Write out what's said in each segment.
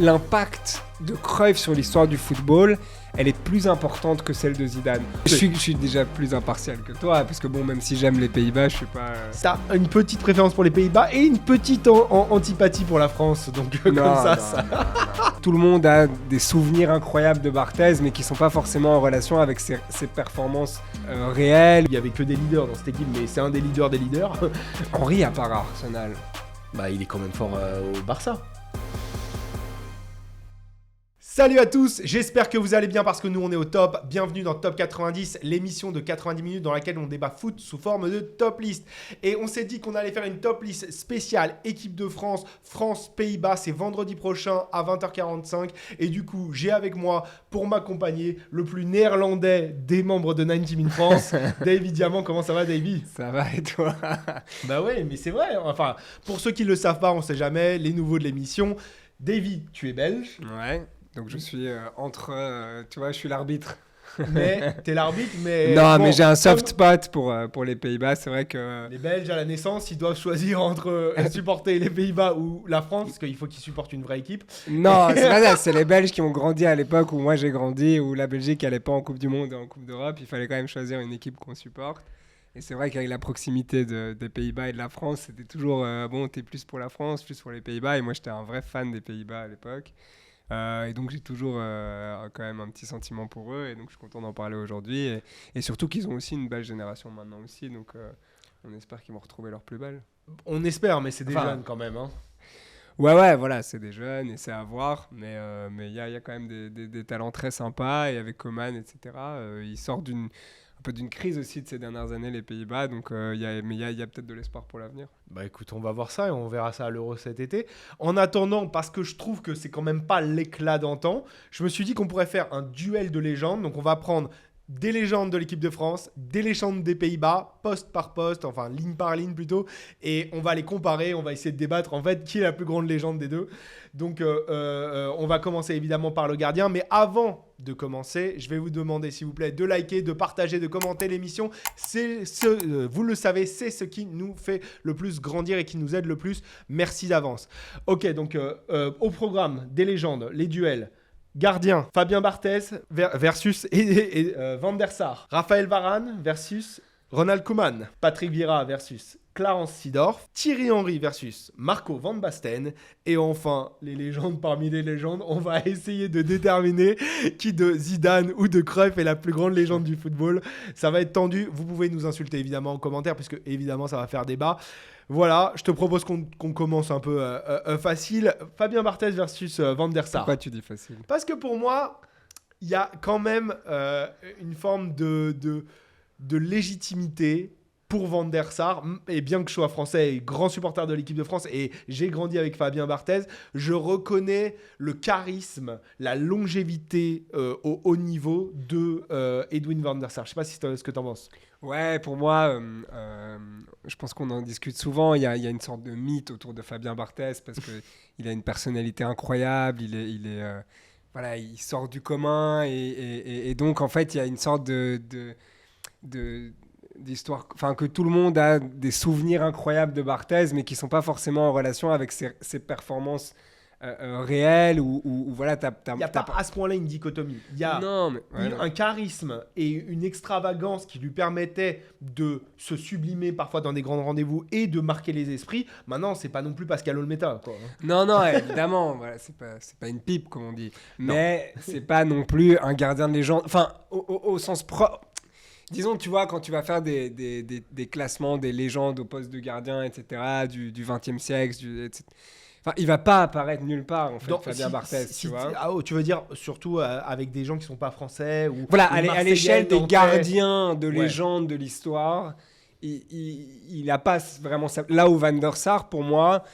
l'impact de Cruyff sur l'histoire du football, elle est plus importante que celle de Zidane. Je suis déjà plus impartial que toi, parce que bon, même si j'aime les Pays-Bas, je suis pas... T'as une petite préférence pour les Pays-Bas et une petite antipathie pour la France, donc comme ça. Non. Tout le monde a des souvenirs incroyables de Barthez, mais qui sont pas forcément en relation avec ses performances réelles. Il y avait que des leaders dans cette équipe, mais c'est un des leaders des leaders. Henry à part à Arsenal. Bah, il est quand même fort au Barça. Salut à tous, j'espère que vous allez bien parce que nous on est au top. Bienvenue dans Top 90, l'émission de 90 minutes dans laquelle on débat foot sous forme de top list. Et on s'est dit qu'on allait faire une top list spéciale équipe de France, France-Pays-Bas. C'est vendredi prochain à 20h45. Et du coup, j'ai avec moi pour m'accompagner le plus néerlandais des membres de 90 Minutes France, Davy Diamant. Comment ça va, Davy ? Ça va et toi ? Bah ouais, mais c'est vrai. Enfin, pour ceux qui ne le savent pas, on sait jamais, les nouveaux de l'émission. Davy, tu es belge. Ouais. Donc je suis tu vois, je suis l'arbitre. Mais t'es l'arbitre, mais... Non, bon, mais j'ai un soft spot pour les Pays-Bas, c'est vrai que... Les Belges, à la naissance, ils doivent choisir entre supporter les Pays-Bas ou la France, parce qu'il faut qu'ils supportent une vraie équipe. Non, c'est pas ça, c'est les Belges qui ont grandi à l'époque où moi j'ai grandi, où la Belgique n'allait pas en Coupe du Monde et en Coupe d'Europe, il fallait quand même choisir une équipe qu'on supporte. Et c'est vrai qu'avec la proximité des Pays-Bas et de la France, c'était toujours, bon, t'es plus pour la France, plus pour les Pays-Bas, et moi j'étais un vrai fan des Pays-Bas à l'époque. Et donc j'ai toujours quand même un petit sentiment pour eux et donc je suis content d'en parler aujourd'hui et surtout qu'ils ont aussi une belle génération maintenant aussi, donc on espère qu'ils vont retrouver leur plus belle. On espère, mais c'est des jeunes quand même, hein. Ouais, voilà, c'est des jeunes et c'est à voir, mais il y a quand même des talents très sympas et avec Coman, etc. Ils sortent un peu d'une crise aussi de ces dernières années, les Pays-Bas, donc il y a peut-être de l'espoir pour l'avenir. Bah écoute, on va voir ça et on verra ça à l'Euro cet été. En attendant, parce que je trouve que c'est quand même pas l'éclat d'antan, je me suis dit qu'on pourrait faire un duel de légendes. Donc on va prendre des légendes de l'équipe de France, des légendes des Pays-Bas, poste par poste, enfin ligne par ligne plutôt, et on va les comparer, on va essayer de débattre en fait qui est la plus grande légende des deux. Donc on va commencer évidemment par le gardien, mais avant de commencer, je vais vous demander s'il vous plaît de liker, de partager, de commenter l'émission. Vous le savez, c'est ce qui nous fait le plus grandir et qui nous aide le plus. Merci d'avance. Ok, donc au programme des légendes, les duels. Gardien, Fabien Barthez versus Van der Sar. Raphaël Varane versus Ronald Koeman. Patrick Vieira versus Clarence Seedorf. Thierry Henry versus Marco Van Basten. Et enfin, les légendes parmi les légendes, on va essayer de déterminer qui de Zidane ou de Cruyff est la plus grande légende du football. Ça va être tendu. Vous pouvez nous insulter évidemment en commentaire puisque évidemment ça va faire débat. Voilà, je te propose qu'on commence un peu facile. Fabien Barthez versus Van der Sar. Pourquoi tu dis facile ? Parce que pour moi, il y a quand même une forme de légitimité pour Van der Sar. Et bien que je sois français et grand supporter de l'équipe de France et j'ai grandi avec Fabien Barthez, je reconnais le charisme, la longévité au haut niveau de Edwin Van der Sar. Je ne sais pas ce que tu en penses. Ouais, pour moi, je pense qu'on en discute souvent. Il y a une sorte de mythe autour de Fabien Barthez parce qu'il a une personnalité incroyable. Voilà, il sort du commun et donc en fait, il y a une sorte d'histoire, enfin que tout le monde a des souvenirs incroyables de Barthez, mais qui sont pas forcément en relation avec ses performances réel ou voilà, il n'y a pas à ce point-là une dichotomie. Il y a un charisme et une extravagance qui lui permettait de se sublimer parfois dans des grands rendez-vous et de marquer les esprits. Maintenant, c'est pas non plus Pascal Olmeta, quoi. Non, évidemment, voilà, c'est pas une pipe comme on dit, mais c'est pas non plus un gardien de légende. Enfin, au sens propre. Disons, tu vois, quand tu vas faire des classements des légendes au poste de gardien, etc., du XXe siècle, etc. Enfin, il va pas apparaître nulle part, en fait, Fabien Barthez, tu vois. Tu veux dire surtout avec des gens qui sont pas français ou voilà, à l'échelle des gardiens de légende de l'histoire, il a pas vraiment là où Van der Sar, pour moi,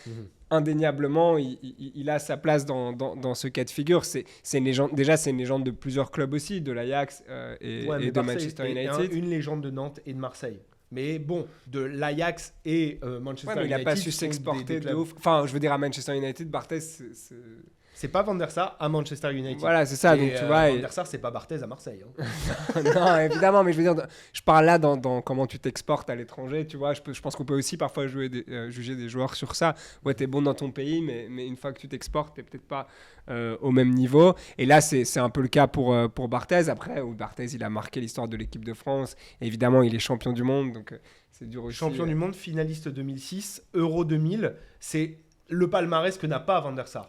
indéniablement, il a sa place dans ce cas de figure. C'est une légende. Déjà, c'est une légende de plusieurs clubs aussi, de l'Ajax et de Manchester United. Une légende de Nantes et de Marseille. Mais bon, de l'Ajax et Manchester United. Il n'a pas su s'exporter de ouf. Enfin, je veux dire, à Manchester United, Barthez, C'est pas Van der Sar à Manchester United. Voilà, c'est ça. Et, Donc, tu vois, Van der Sar, c'est pas Barthez à Marseille. Hein. non, évidemment, mais je veux dire, je parle là dans comment tu t'exportes à l'étranger, tu vois. Je pense qu'on peut aussi parfois juger des joueurs sur ça. Ouais, t'es bon dans ton pays, mais une fois que tu t'exportes, t'es peut-être pas au même niveau. Et là, c'est un peu le cas pour Barthez. Après, où Barthez, il a marqué l'histoire de l'équipe de France. Et évidemment, il est champion du monde, donc c'est dur aussi. Champion du monde, finaliste 2006, Euro 2000, c'est le palmarès que n'a pas Van der Sar.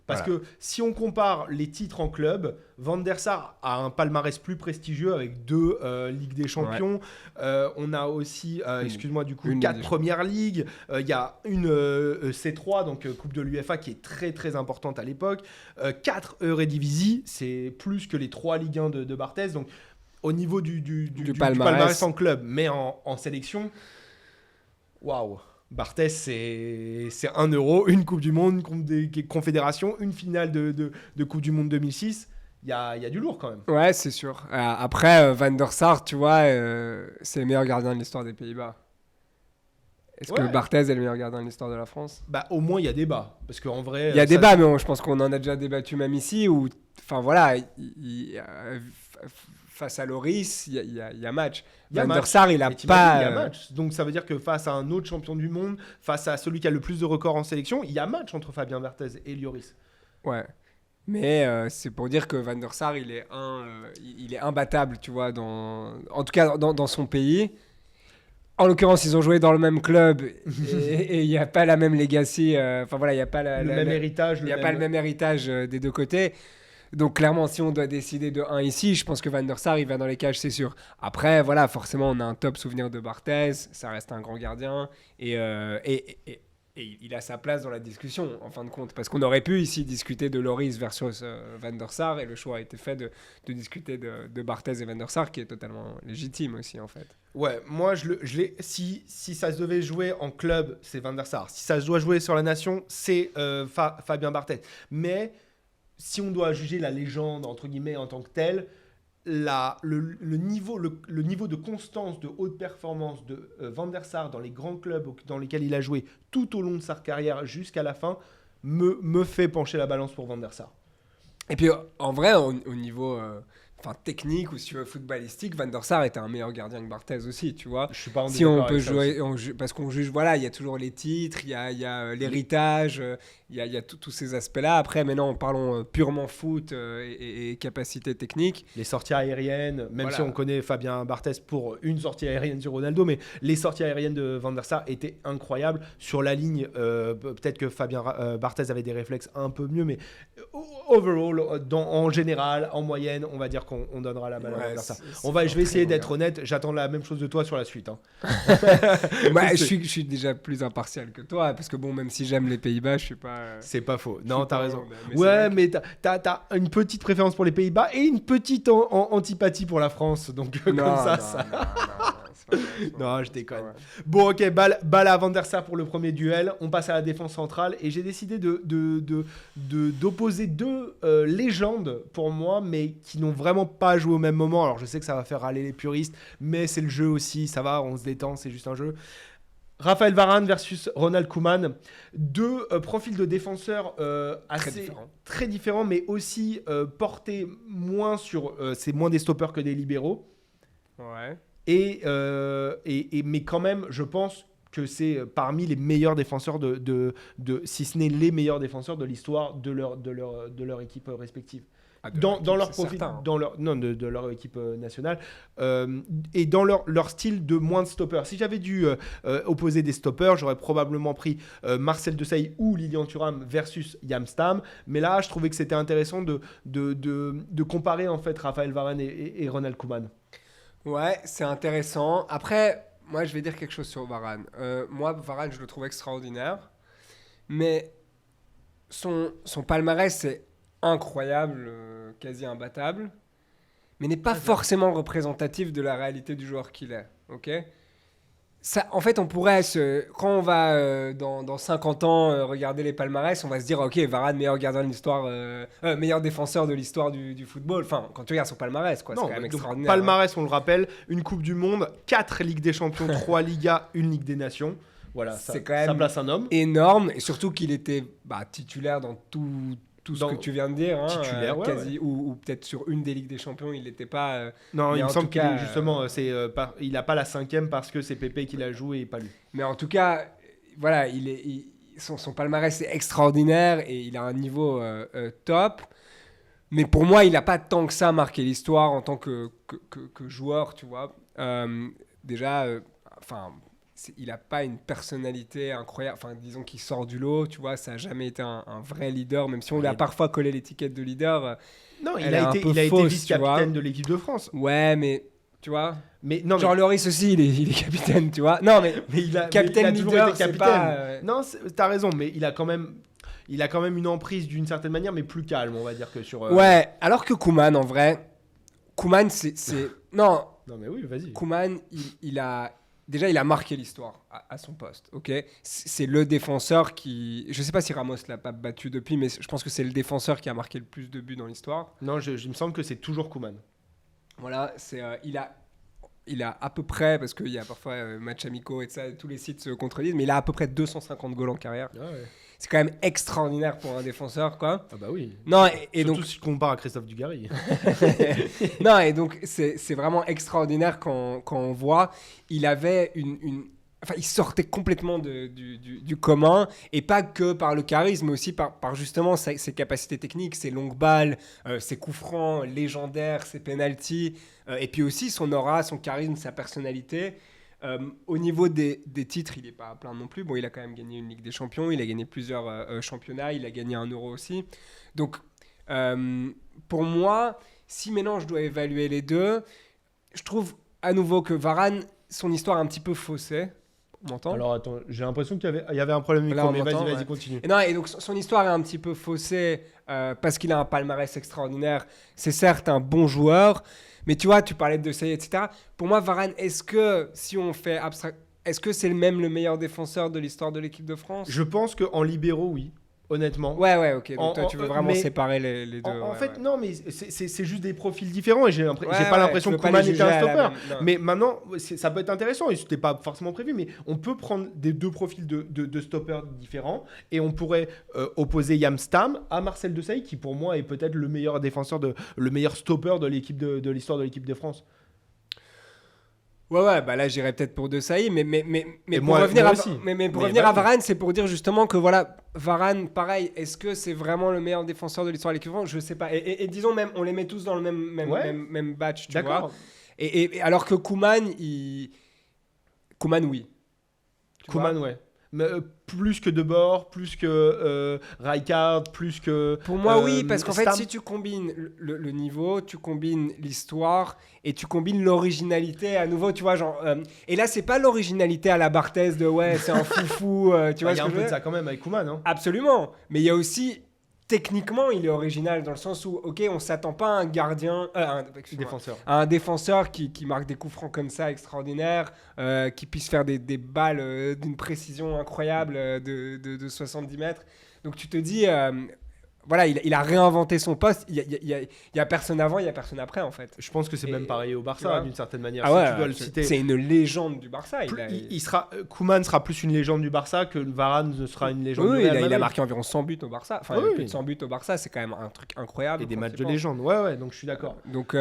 Parce que si on compare les titres en club, Van der Sar a un palmarès plus prestigieux avec 2 Ligues des Champions. Ouais. On a aussi, excuse-moi, du coup, 4 Premières Ligues. Il y a une C3, donc Coupe de l'UEFA, qui est très très importante à l'époque. 4 Eredivisie, c'est plus que les 3 Ligue 1 de Barthez. Donc au niveau du palmarès en club, mais en sélection, waouh! Barthez, c'est 1 Euro, une Coupe du Monde, une Confédération, une finale de Coupe du Monde 2006. Il y a du lourd quand même. Ouais, c'est sûr. Après, Van der Sar, tu vois, c'est le meilleur gardien de l'histoire des Pays-Bas. Est-ce que Barthez est le meilleur gardien de l'histoire de la France ? Bah, au moins, il y a débat. Parce qu'en vrai. Il y a débat, mais je pense qu'on en a déjà débattu même ici. Enfin, voilà. Face à Loris, il y a match. Van der Sar, il a pas... Il y a match. Donc ça veut dire que face à un autre champion du monde, face à celui qui a le plus de records en sélection, il y a match entre Fabien Barthez et Lloris. Ouais. Mais c'est pour dire que Van der Sar, il est imbattable, tu vois, en tout cas dans son pays. En l'occurrence, ils ont joué dans le même club et il n'y a pas la même legacy. Enfin voilà, il n'y a pas le même héritage. Il n'y a pas le même héritage des deux côtés. Donc clairement, si on doit décider de 1 ici, je pense que Van der Sar, il va dans les cages, c'est sûr. Après, voilà, forcément, on a un top souvenir de Barthez, ça reste un grand gardien, et il a sa place dans la discussion, en fin de compte. Parce qu'on aurait pu ici discuter de Lloris versus Van der Sar, et le choix a été fait de discuter de Barthez et Van der Sar, qui est totalement légitime aussi, en fait. Ouais, moi, si ça se devait jouer en club, c'est Van der Sar. Si ça se doit jouer sur la nation, c'est Fabien Barthez. Mais... si on doit juger la légende, entre guillemets, en tant que telle, le niveau de constance, de haute performance de Van der Sar dans les grands clubs dans lesquels il a joué tout au long de sa carrière jusqu'à la fin me fait pencher la balance pour Van der Sar. Et puis, en vrai, au niveau technique ou si tu veux footballistique, Van der Sar était un meilleur gardien que Barthez aussi, tu vois. Je suis pas en si on peut jouer, parce qu'on juge, voilà, il y a toujours les titres, il y a l'héritage, il y a tous ces aspects-là. Après, maintenant, parlons purement foot et capacité technique. Les sorties aériennes, même si on connaît Fabien Barthez pour une sortie aérienne sur Ronaldo, mais les sorties aériennes de Van der Sar étaient incroyables. Sur la ligne, peut-être que Fabien Barthez avait des réflexes un peu mieux, mais overall, en général, en moyenne, on va dire qu'on donnera la balle à Van der Sar. Je vais essayer d'être honnête, j'attends la même chose de toi sur la suite. Hein. Je suis déjà plus impartial que toi, parce que bon, même si j'aime les Pays-Bas, je suis pas... C'est pas faux. Non, t'as raison. Mais t'as une petite préférence pour les Pays-Bas et une petite antipathie pour la France. Donc, Non, je déconne. Bon, ok, balle à Van der Sar pour le premier duel. On passe à la défense centrale. Et j'ai décidé d'opposer 2 légendes pour moi, mais qui n'ont vraiment pas joué au même moment. Alors, je sais que ça va faire râler les puristes, mais c'est le jeu aussi. Ça va, on se détend, c'est juste un jeu. Raphaël Varane versus Ronald Koeman, 2 profils de défenseurs très différents, mais aussi portés moins sur... c'est moins des stoppers que des libéraux. Ouais. Mais quand même, je pense que c'est parmi les meilleurs défenseurs si ce n'est les meilleurs défenseurs de l'histoire de leur équipe respective. Dans leur profil, de leur équipe nationale et dans leur style de moins de stoppers. Si j'avais dû opposer des stoppers, j'aurais probablement pris Marcel Desailly ou Lilian Thuram versus Yam Stam. Mais là, je trouvais que c'était intéressant de comparer en fait Raphaël Varane et Ronald Koeman. Ouais, c'est intéressant. Après, moi, je vais dire quelque chose sur Varane. Moi, Varane, je le trouve extraordinaire, mais son palmarès, c'est incroyable, quasi imbattable, mais n'est pas forcément représentatif de la réalité du joueur qu'il est. Ok ? Ça, en fait, on pourrait quand on va dans 50 ans regarder les palmarès, on va se dire ok, Varane meilleur gardien de l'histoire, meilleur défenseur de l'histoire du football. Enfin, quand tu regardes son palmarès, quoi, c'est quand même extraordinaire. Palmarès, on le rappelle, une Coupe du Monde, 4 Ligues des Champions, 3 Ligas, 1 Ligue des Nations. Voilà, c'est quand même ça place un homme. Énorme, et surtout qu'il était titulaire dans tout ce que tu viens de dire, hein, titulaire, quasi, ou peut-être sur une des Ligues des Champions, il n'était pas. Non, il me semble qu'il cas, est justement, il n'a pas la 5e parce que c'est Pépé qui l'a joué et pas lui. Mais en tout cas, voilà, son palmarès est extraordinaire et il a un niveau top. Mais pour moi, il n'a pas tant que ça marqué l'histoire en tant que joueur, tu vois. Déjà, il n'a pas une personnalité incroyable. Enfin, disons qu'il sort du lot, tu vois. Ça n'a jamais été un vrai leader, même si on lui a parfois collé l'étiquette de leader. Non, il a été vice-capitaine de l'équipe de France. Ouais, mais tu vois. Mais non, genre Lloris aussi, il est capitaine, tu vois. Non, mais capitaine leader, c'est pas. Non, t'as raison, mais il a quand même une emprise d'une certaine manière, mais plus calme, on va dire que sur. Ouais, alors que Koeman, en vrai, Koeman, c'est non. Non, mais oui, vas-y. Koeman, il a marqué l'histoire à son poste, ok. C'est le défenseur qui, je sais pas si Ramos l'a pas battu depuis, mais je pense que c'est le défenseur qui a marqué le plus de buts dans l'histoire. Non, il me semble que c'est toujours Koeman. Voilà, il a à peu près, parce qu'il y a parfois matchs amicaux et ça, tous les sites se contredisent, mais il a à peu près 250 goals en carrière. Ah ouais. C'est quand même extraordinaire pour un défenseur, quoi. Ah bah oui. Non, et surtout donc si tu compares à Christophe Dugarry. Non, et donc c'est vraiment extraordinaire quand on voit, il avait enfin, il sortait complètement du commun, et pas que par le charisme, mais aussi par justement ses capacités techniques, ses longues balles, ses coups francs légendaires, ses penalties, et puis aussi son aura, son charisme, sa personnalité. Au niveau des titres, il n'est pas à plein non plus. Bon, il a quand même gagné une Ligue des Champions, il a gagné plusieurs championnats, il a gagné un Euro aussi. Donc, pour moi, si maintenant je dois évaluer les deux, je trouve à nouveau que Varane, son histoire est un petit peu faussée. On m'entend ? Alors attends, j'ai l'impression qu'il y avait un problème micro, mais vas-y, continue. Et donc son histoire est un petit peu faussée parce qu'il a un palmarès extraordinaire. C'est certes un bon joueur, mais tu vois, tu parlais de De Sailly, etc. Pour moi, Varane, est-ce que si on fait est-ce que c'est le meilleur défenseur de l'histoire de l'équipe de France ? Je pense qu'en libéraux, oui. Honnêtement. Ouais, ok. Donc toi, tu veux vraiment séparer les deux. En fait, non, mais c'est juste des profils différents et j'ai pas l'impression que Koeman était un stopper. Mais maintenant, ça peut être intéressant et c'était pas forcément prévu, mais on peut prendre des deux profils de stoppers différents et on pourrait opposer Yam Stam à Marcel Desailly qui pour moi est peut-être le meilleur défenseur, le meilleur stopper de l'histoire de l'équipe de France. Ouais, bah là j'irais peut-être pour De Sailly, mais pour revenir à Varane, c'est pour dire justement que voilà, Varane, pareil, est-ce que c'est vraiment le meilleur défenseur de l'histoire de l'équipe de France ? Je sais pas. Et disons même, on les met tous dans le même batch, tu vois. Et alors que Koeman, Koeman, oui. Koeman, ouais. Mais, plus que De Boer, plus que Rijkaard, plus que... Pour moi, oui, parce qu'en fait, si tu combines le niveau, tu combines l'histoire et tu combines l'originalité à nouveau, tu vois, genre... et là, c'est pas l'originalité à la Barthez de « ouais, c'est un foufou », tu vois ce que je veux dire ? Il y a un peu de ça quand même avec Koeman, hein. Absolument, mais il y a aussi... Techniquement, il est original dans le sens où, ok, on s'attend pas à un gardien, un défenseur qui marque des coups francs comme ça extraordinaires, qui puisse faire des balles d'une précision incroyable de 70 mètres. Donc tu te dis, voilà, il a réinventé son poste. Il y a personne avant, il y a personne après en fait. Je pense que c'est même pareil au Barça d'une certaine manière. Ah ouais, tu dois le citer. C'est une légende du Barça. Koeman sera plus une légende du Barça que Varane ne sera une légende du Real Madrid. Il a marqué environ 100 buts au Barça. Enfin, plus de 100 buts au Barça, c'est quand même un truc incroyable. Et des matchs de légende. Ouais, donc je suis d'accord. Donc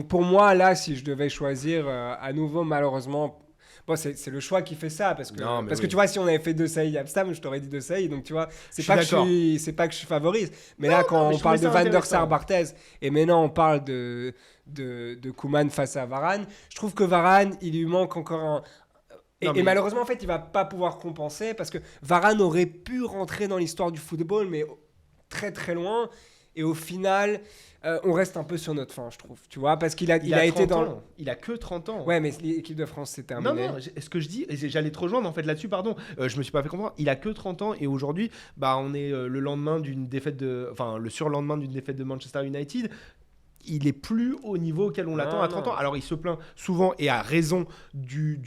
pour moi, là, si je devais choisir à nouveau, malheureusement. Bon, c'est le choix qui fait ça parce que tu vois, si on avait fait De Sailly Abstam, je t'aurais dit De Sailly, donc tu vois, c'est pas que je favorise, mais là quand on parle de Van der Sar Barthez et maintenant on parle de Koeman face à Varane, je trouve que Varane, il lui manque encore et malheureusement en fait, il va pas pouvoir compenser parce que Varane aurait pu rentrer dans l'histoire du football mais très très loin et au final on reste un peu sur notre fin, je trouve, tu vois, parce qu'il a été dans... Il a que 30 ans. Ouais, mais l'équipe de France, c'est terminé. Non, ce que je dis, et j'allais te rejoindre en fait là-dessus, pardon, je me suis pas fait comprendre. Il a que 30 ans et aujourd'hui, on est le lendemain d'une défaite le surlendemain d'une défaite de Manchester United. Il est plus au niveau auquel on l'attend à 30 ans. Alors il se plaint souvent et à raison du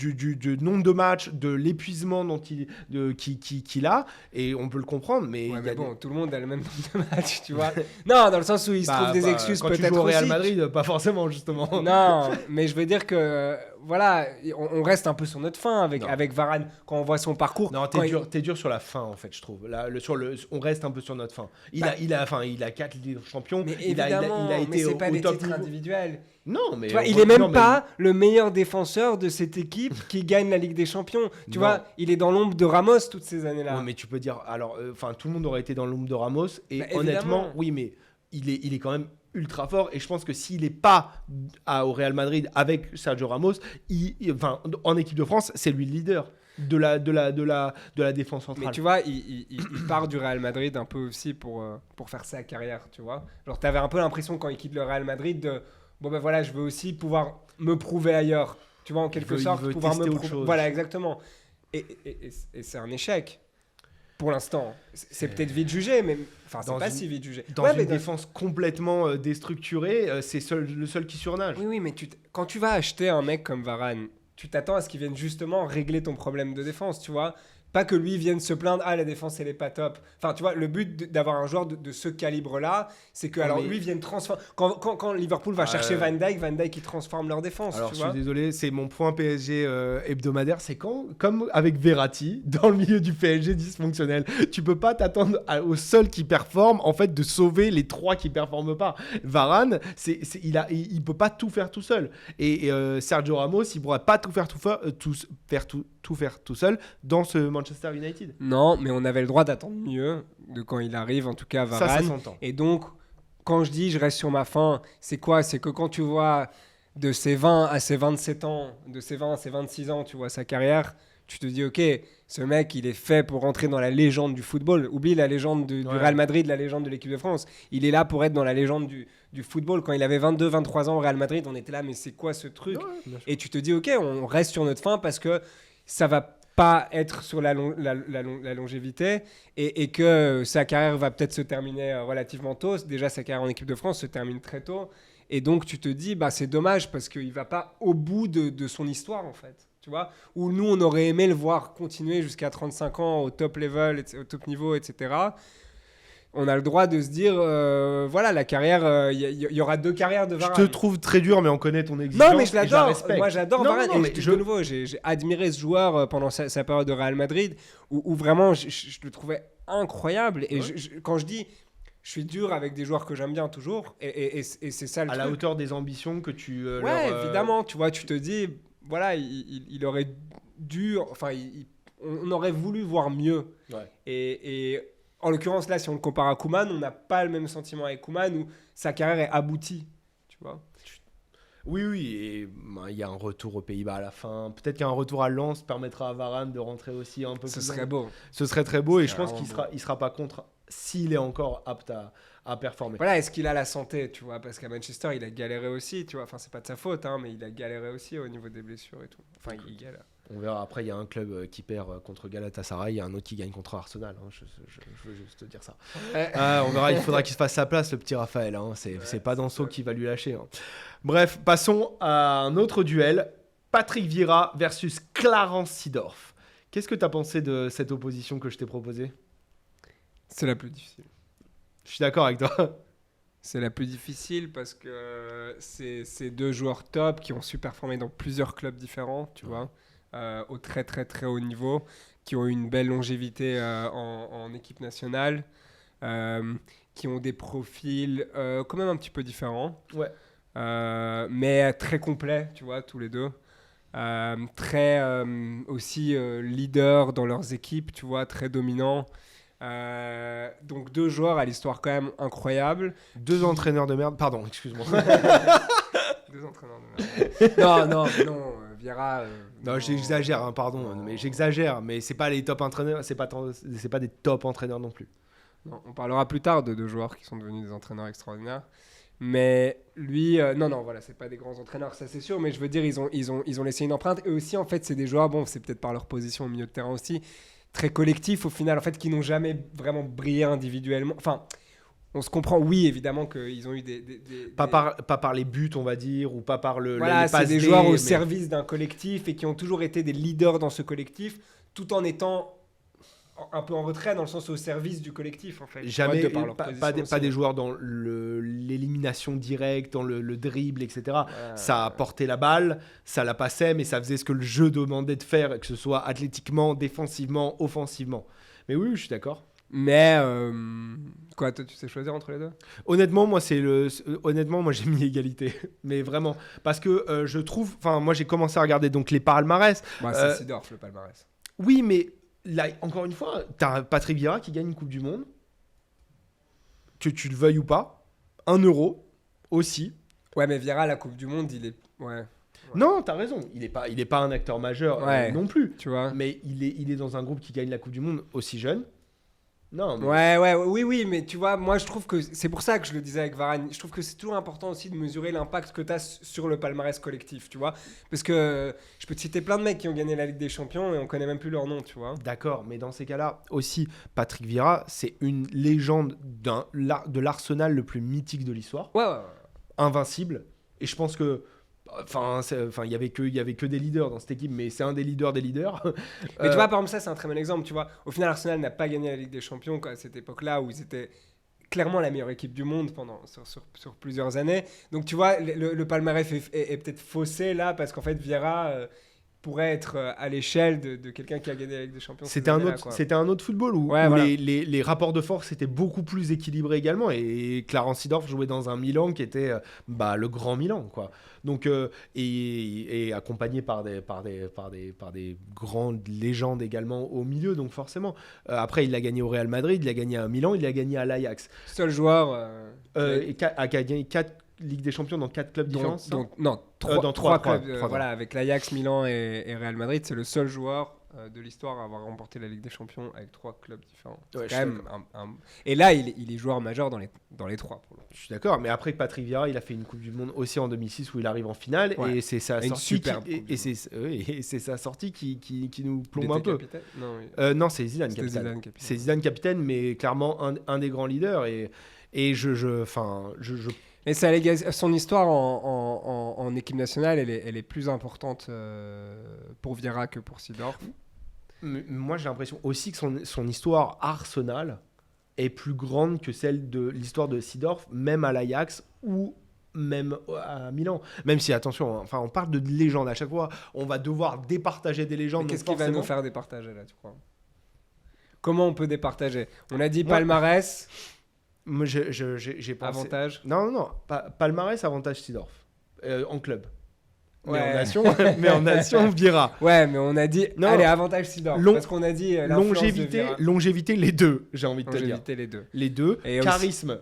nombre de matchs, de l'épuisement qu'il a et on peut le comprendre. Mais, tout le monde a le même nombre de matchs, tu vois. Non, dans le sens où il se trouve des excuses quand peut-être tu joues au Real aussi. Madrid, pas forcément justement. Non, mais je veux dire que voilà, on reste un peu sur notre fin avec Varane quand on voit son parcours. Non, t'es dur sur la fin en fait, je trouve. Là, on reste un peu sur notre fin. Il a 4 Ligues des Champions. Mais il a été mais c'est pas des top titres niveau. individuels. Non, mais Tu vois, il est même pas le meilleur défenseur de cette équipe qui gagne la Ligue des Champions. Tu vois, il est dans l'ombre de Ramos toutes ces années-là. Non, mais tu peux dire, alors, tout le monde aurait été dans l'ombre de Ramos et honnêtement, évidemment. oui, mais il est quand même ultra fort et je pense que s'il n'est pas au Real Madrid avec Sergio Ramos, en équipe de France, c'est lui le leader de la défense centrale. Mais tu vois, il part du Real Madrid un peu aussi pour faire sa carrière, tu vois. Genre, t'avais un peu l'impression quand il quitte le Real Madrid de bon ben voilà, je veux aussi pouvoir me prouver ailleurs, tu vois, en quelque sorte, il veut pouvoir me tester autre prouver. chose. Voilà, exactement. Et c'est un échec pour l'instant. C'est peut-être vite jugé, mais enfin, c'est pas si vite jugé. Dans une défense complètement déstructurée, c'est le seul qui surnage. Oui, mais quand tu vas acheter un mec comme Varane, tu t'attends à ce qu'il vienne justement régler ton problème de défense, tu vois. Pas que lui vienne se plaindre, la défense elle est pas top. Enfin, tu vois, le but d'avoir un joueur de ce calibre-là, c'est que lui vienne transformer. Quand Liverpool va chercher Van Dijk, il transforme leur défense. Alors, tu je vois. suis désolé, c'est mon point PSG hebdomadaire. C'est comme avec Verratti, dans le milieu du PSG dysfonctionnel, tu peux pas t'attendre au seul qui performe, en fait, de sauver les 3 qui performent pas. Varane, il peut pas tout faire tout seul. Et Sergio Ramos, il pourra pas tout faire tout seul dans ce Manchester United. Non, mais on avait le droit d'attendre mieux de quand il arrive, en tout cas Varane. Ça s'entend. Et donc, quand je dis je reste sur ma faim, c'est quoi ? C'est que quand tu vois de ses 20 à ses 27 ans, de ses 20 à ses 26 ans, tu vois sa carrière, tu te dis ok, ce mec il est fait pour rentrer dans la légende du football. Oublie la légende du Real Madrid, la légende de l'équipe de France. Il est là pour être dans la légende du football. Quand il avait 22-23 ans au Real Madrid, on était là, mais c'est quoi ce truc ? Et tu te dis ok, on reste sur notre faim parce que ça va pas être sur la longévité et que sa carrière va peut-être se terminer relativement tôt. Déjà, sa carrière en équipe de France se termine très tôt. Et donc, tu te dis, c'est dommage parce qu'il va pas au bout de son histoire, en fait. Tu vois ? Où nous, on aurait aimé le voir continuer jusqu'à 35 ans au top level, au top niveau, etc. On a le droit de se dire, voilà, la carrière, il y aura 2 carrières de Varane. Je te trouve très dur, mais on connaît ton exigence. Non, mais je l'adore. Moi, j'adore Varane. Non, mais de nouveau, j'ai admiré ce joueur pendant sa période de Real Madrid, où vraiment, je le trouvais incroyable. Et quand je dis, je suis dur avec des joueurs que j'aime bien toujours, et c'est ça le truc. À la hauteur des ambitions que tu évidemment. Tu vois, tu te dis, voilà, il aurait dû... Enfin, on aurait voulu voir mieux. Ouais. Et en l'occurrence, là, si on le compare à Koeman, on n'a pas le même sentiment avec Koeman où sa carrière est aboutie, tu vois. Oui, et il y a un retour aux Pays-Bas à la fin. Peut-être qu'un retour à Lens permettra à Varane de rentrer aussi un peu plus. Ce serait beau. Ce serait très beau et je pense qu'il sera pas contre s'il est encore apte à performer. Voilà, est-ce qu'il a la santé, tu vois ? Parce qu'à Manchester, il a galéré aussi, tu vois. Enfin, c'est pas de sa faute, mais il a galéré aussi au niveau des blessures et tout. Enfin, il galère. On verra. Après, il y a un club qui perd contre Galatasaray, il y a un autre qui gagne contre Arsenal. Je veux juste te dire ça. On verra, il faudra qu'il se fasse sa place, le petit Raphaël. C'est pas Danso qui va lui lâcher. Bref, passons à un autre duel. Patrick Vieira versus Clarence Seedorf. Qu'est-ce que tu as pensé de cette opposition que je t'ai proposée ? C'est la plus difficile. Je suis d'accord avec toi. C'est la plus difficile parce que c'est 2 joueurs top qui ont su performer dans plusieurs clubs différents, tu vois. Au très très très haut niveau, qui ont eu une belle longévité en équipe nationale, qui ont des profils quand même un petit peu différents, mais très complets, tu vois, tous les deux. Très aussi leaders dans leurs équipes, tu vois, très dominants. Donc 2 joueurs à l'histoire quand même incroyable. 2 entraîneurs de merde, pardon, excuse-moi. 2 entraîneurs de merde. Non. Vieira. Non, j'exagère, pardon, mais j'exagère, mais c'est pas les top entraîneurs, c'est pas des top entraîneurs non plus. Non, on parlera plus tard de 2 joueurs qui sont devenus des entraîneurs extraordinaires, mais lui, non, voilà, c'est pas des grands entraîneurs, ça c'est sûr, mais je veux dire, ils ont laissé une empreinte, et aussi en fait, c'est des joueurs, bon, c'est peut-être par leur position au milieu de terrain aussi, très collectifs au final, en fait, qui n'ont jamais vraiment brillé individuellement. Enfin. On se comprend, oui, évidemment qu'ils ont eu pas par les buts, on va dire, ou pas par les passes. C'est des joueurs au service d'un collectif et qui ont toujours été des leaders dans ce collectif, tout en étant un peu en retrait dans le sens au service du collectif en fait. Jamais, De par leur pas position des aussi. joueurs dans l'élimination directe, dans le dribble, etc. Ouais, Ça portait la balle, ça la passait, mais ça faisait ce que le jeu demandait de faire, que ce soit athlétiquement, défensivement, offensivement. Mais oui, je suis d'accord. Mais quoi, toi tu sais choisir entre les deux? Honnêtement, moi j'ai mis égalité, mais vraiment parce que je trouve, enfin moi j'ai commencé à regarder donc les palmarès. Bah, c'est Seedorf le palmarès. Oui, mais là encore une fois, t'as Patrick Vieira qui gagne une Coupe du Monde, que tu le veuilles ou pas, 1 euro aussi. Ouais, mais Vieira la Coupe du Monde, il est ouais, Non, t'as raison, il est pas un acteur majeur Ouais. non plus, tu vois. mais il est dans un groupe qui gagne la Coupe du Monde aussi jeune. Non, mais Oui, mais tu vois, moi je trouve que c'est pour ça que je le disais avec Varane. Je trouve que c'est toujours important aussi de mesurer l'impact que tu as sur le palmarès collectif, tu vois. Parce que je peux te citer plein de mecs qui ont gagné la Ligue des Champions et on connaît même plus leur nom, tu vois. d'accord, mais dans ces cas-là, aussi, Patrick Vieira, c'est une légende de l'Arsenal le plus mythique de l'histoire, Ouais. invincible. Et je pense que, il y avait que des leaders dans cette équipe, mais c'est un des leaders des leaders. Mais tu vois, par exemple, ça c'est un très bon exemple, tu vois. Au final, Arsenal n'a pas gagné la Ligue des Champions à cette époque-là où ils étaient clairement la meilleure équipe du monde sur plusieurs années. Donc tu vois, le palmarès est peut-être faussé là parce qu'en fait, Vieira pourrait être à l'échelle de quelqu'un qui a gagné la Ligue des Champions. C'était un autre football où, Ouais, où voilà. les rapports de force étaient beaucoup plus équilibrés également. Et Clarence Seedorf jouait dans un Milan qui était le grand Milan, quoi. Donc, et accompagné par des grandes légendes également au milieu. Donc forcément. Après, il a gagné au Real Madrid, il a gagné à Milan, il a gagné à l'Ajax. Seul joueur. Et a gagné 4 Ligues des Champions dans 4 clubs différents. ça Non, dans trois trois, clubs. trois, Voilà, avec l'Ajax, Milan et Real Madrid, c'est le seul joueur de l'histoire à avoir remporté la Ligue des Champions avec 3 clubs différents. Ouais, C'est je quand suis même Et là, il est joueur majeur dans les 3 pour le coup. Je suis d'accord, mais après Patrick Vieira, il a fait une Coupe du Monde aussi en 2006 où il arrive en finale Ouais. et c'est sa Une sortie superbe Coupe du et c'est sa sortie qui nous Il plombe un était peu. capitaine Non, oui. Non, c'est Zidane C'était capitaine. Zidane capitaine. C'est Zidane capitaine, mais clairement un des grands leaders et je Mais son histoire en équipe nationale, elle est plus importante pour Vieira que pour Seedorf. moi j'ai l'impression aussi que son histoire à Arsenal est plus grande que celle de l'histoire de Seedorf, même à l'Ajax ou même à Milan. Même si, attention, enfin, on parle de légendes à chaque fois, on va devoir départager des légendes. Mais qu'est-ce donc qui va nous forcément- faire départager là, tu crois? Comment on peut départager? On a dit Moi- palmarès, Moi, j'ai pensé... avantage. Non. Palmarès, avantage Seedorf. En club. Ouais. Mais en nation, Vieira. Ouais, mais on a dit. Non. Allez, avantage Seedorf. Long- Parce qu'on a dit l'influence de Vieira. Longévité, les deux, j'ai envie de te dire. Longévité, les deux. Les deux. Et aussi- Charisme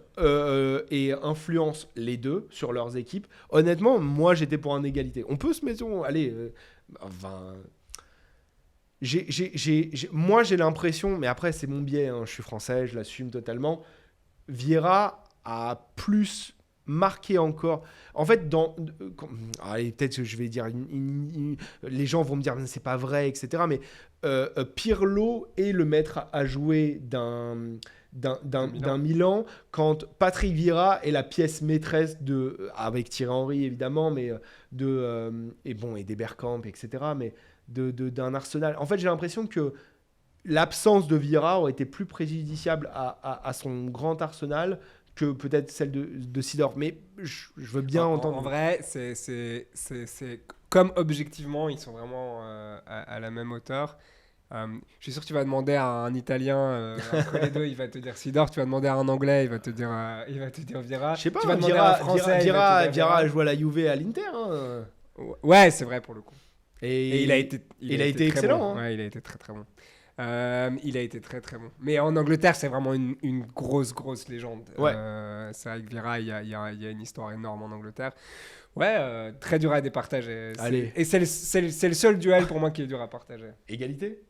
et influence, les deux, sur leurs équipes. Honnêtement, moi, j'étais pour une égalité. On peut se mettre... Allez, moi, j'ai l'impression, mais après, c'est mon biais, hein, je suis français, je l'assume totalement. Vieira a plus marqué encore. En fait, allez, peut-être que je vais dire, les gens vont me dire, c'est pas vrai, etc. Mais Pirlo est le maître à jouer d'un Milan, quand Patrick Vieira est la pièce maîtresse avec Thierry Henry évidemment, mais et des Bergkamp, etc. Mais d'un Arsenal. En fait, j'ai l'impression que l'absence de Vieira aurait été plus préjudiciable à son grand Arsenal que peut-être celle de Seedorf. Mais je veux bien entendre. En vrai, c'est comme objectivement, ils sont vraiment à la même hauteur. Je suis sûr que tu vas demander à un Italien entre les deux, il va te dire Seedorf. Tu vas demander à un Anglais, il va te dire Vieira. Je sais pas, tu vas demander à un Français, il va te dire Vieira a joué à la Juve et à l'Inter. Hein. Ouais, c'est vrai pour le coup. Et il a été très excellent. bon. Hein. Ouais, il a été très très bon. Il a été très très bon. Mais en Angleterre, c'est vraiment une grosse légende. Ouais. C'est vrai que Vieira, il y a une histoire énorme en Angleterre. Ouais, très dur à départager. Allez. Et c'est le seul duel pour moi qui est dur à partager. Égalité.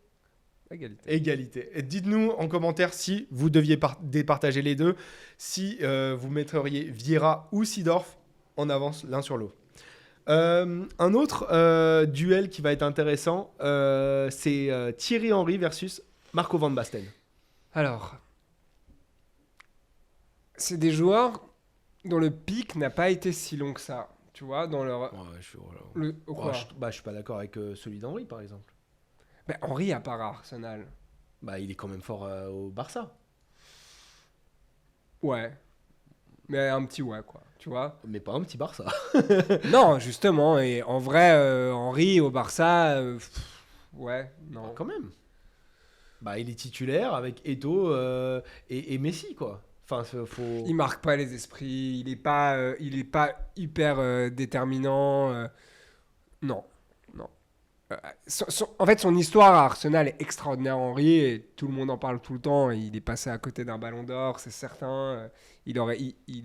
Égalité. Et dites-nous en commentaire si vous deviez départager les deux, si vous mettriez Vieira ou Seedorf en avance l'un sur l'autre. Un autre duel qui va être intéressant, c'est Thierry Henry versus Marco Van Basten. Alors, c'est des joueurs dont le pic n'a pas été si long que ça. Tu vois, dans leur... Je suis pas d'accord avec celui d'Henry, par exemple. Ben, Henry à part à Arsenal. Bah, il est quand même fort au Barça. Ouais. Mais un petit ouais, quoi. Tu vois. Mais pas un petit Barça. Non, justement. Et en vrai, Henry au Barça, ouais, non. Quand même. Bah, il est titulaire avec Eto'o et Messi, quoi. Enfin, faut... Il marque pas les esprits. Il est pas hyper déterminant. Non, non. En fait, son histoire à Arsenal est extraordinaire, Henry, et tout le monde en parle tout le temps. Il est passé à côté d'un Ballon d'Or, c'est certain. Il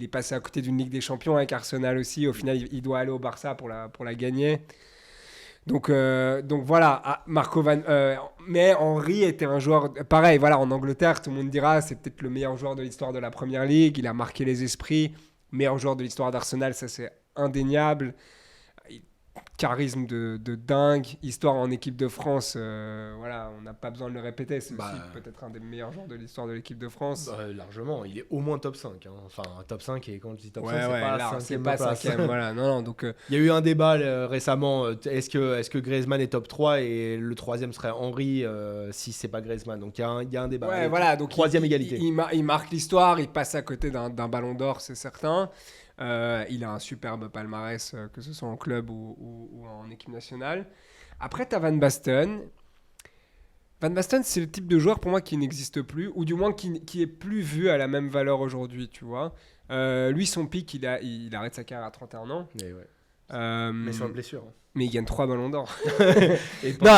est passé à côté d'une Ligue des Champions avec Arsenal aussi. Au final, il doit aller au Barça pour la gagner. Donc voilà, mais Henry était un joueur pareil. Voilà, en Angleterre, tout le monde dira c'est peut-être le meilleur joueur de l'histoire de la Première Ligue. Il a marqué les esprits, meilleur joueur de l'histoire d'Arsenal, ça c'est indéniable. Charisme de dingue, histoire en équipe de France, voilà, on n'a pas besoin de le répéter, c'est aussi peut-être un des meilleurs joueurs de l'histoire de l'équipe de France. Largement, il est au moins top 5. Hein. Enfin, top 5, et quand je dis top 5, c'est pas 5e. Voilà, non, donc, il y a eu un débat récemment, est-ce que Griezmann est top 3 et le troisième serait Henry si c'est pas Griezmann. Donc il y a un débat. Ouais, voilà, donc troisième égalité. Il marque l'histoire, il passe à côté d'un Ballon d'Or, c'est certain. Il a un superbe palmarès, que ce soit en club ou en équipe nationale. Après, tu as Van Basten. Van Basten, c'est le type de joueur pour moi qui n'existe plus, ou du moins qui est plus vu à la même valeur aujourd'hui, tu vois. Lui, son pic, il arrête sa carrière à 31 ans. Et ouais. Mais sur une blessure. Hein. Mais il gagne 3 ballons d'or.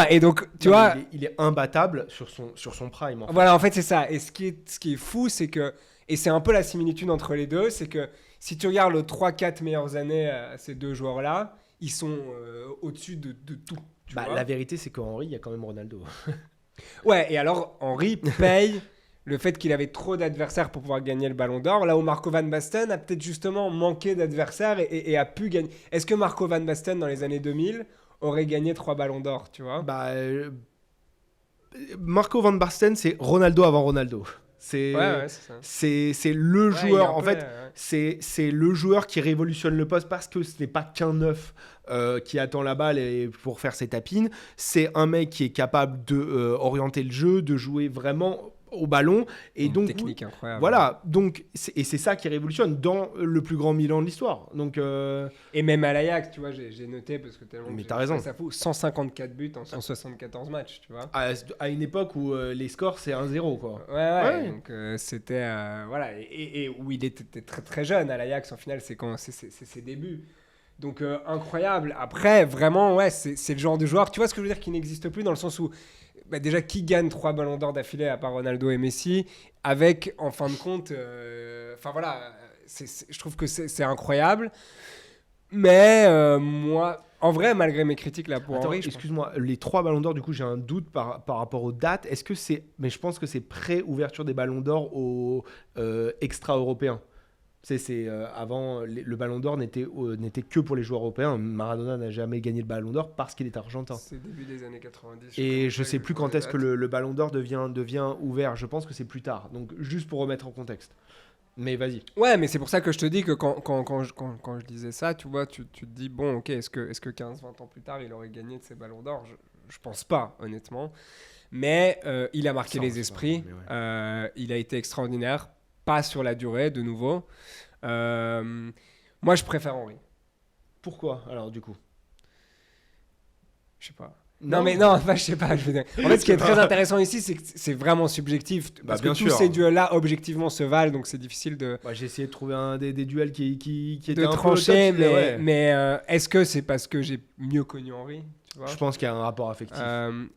Et donc, tu vois... Il est imbattable sur son prime. En fait. Voilà, en fait, c'est ça. Et ce qui est fou, c'est que... Et c'est un peu la similitude entre les deux, c'est que si tu regardes les 3-4 meilleures années à ces deux joueurs-là, ils sont au-dessus de tout. La vérité, c'est qu'Henry, il y a quand même Ronaldo. Ouais, et alors Henry paye le fait qu'il avait trop d'adversaires pour pouvoir gagner le Ballon d'Or, là où Marco Van Basten a peut-être justement manqué d'adversaires et a pu gagner. Est-ce que Marco Van Basten, dans les années 2000, aurait gagné 3 Ballons d'Or, tu vois? Marco Van Basten, c'est Ronaldo avant Ronaldo. C'est le joueur, en fait, c'est le joueur qui révolutionne le poste parce que ce n'est pas qu'un neuf qui attend la balle pour faire ses tapines. C'est un mec qui est capable de orienter le jeu, de jouer vraiment au ballon. Et une donc, technique incroyable. Voilà, donc, c'est ça qui révolutionne dans le plus grand Milan de l'histoire. Donc, et même à l'Ajax, tu vois, j'ai noté parce que tellement. Mais t'as raison. Ça fout 154 buts en 174 matchs, tu vois. À une époque où les scores c'est 1-0, quoi. Ouais. Donc c'était voilà et où il était très très jeune à l'Ajax. En final, c'est ses débuts. Donc incroyable. Après, vraiment, ouais, c'est le genre de joueur. Tu vois ce que je veux dire, qui n'existe plus dans le sens où. Déjà, qui gagne 3 ballons d'or d'affilée à part Ronaldo et Messi, avec en fin de compte, enfin voilà, je trouve que c'est incroyable. Mais moi, en vrai, malgré mes critiques là pour Henry, excuse-moi, les 3 ballons d'or, du coup, j'ai un doute par rapport aux dates. Est-ce que c'est, mais je pense que c'est pré-ouverture des ballons d'or aux extra-européens. Avant, le Ballon d'Or n'était que pour les joueurs européens. Maradona n'a jamais gagné le Ballon d'Or parce qu'il est argentin. C'est début des années 90. Et je sais plus quand est-ce que le Ballon d'Or devient ouvert. Je pense que c'est plus tard. Donc juste pour remettre en contexte. Mais vas-y. Ouais, mais c'est pour ça que je te dis que quand je disais ça, tu vois, tu te dis, bon, ok, est-ce que 15-20 ans plus tard, il aurait gagné de ces Ballons d'Or ? Je pense pas, honnêtement. Mais il a marqué les esprits. Il a été extraordinaire. Pas sur la durée, de nouveau. Moi, je préfère Henry. Pourquoi, alors, du coup ? Je sais pas. Non, je sais pas. Je veux dire. En fait, ce qui est très intéressant ici, c'est que c'est vraiment subjectif. Parce que tous ces duels-là, objectivement, se valent. Donc, c'est difficile de... j'ai essayé de trouver des duels qui étaient de un trancher, peu... mais est-ce que c'est parce que j'ai mieux connu Henry, tu vois ? Je pense qu'il y a un rapport affectif.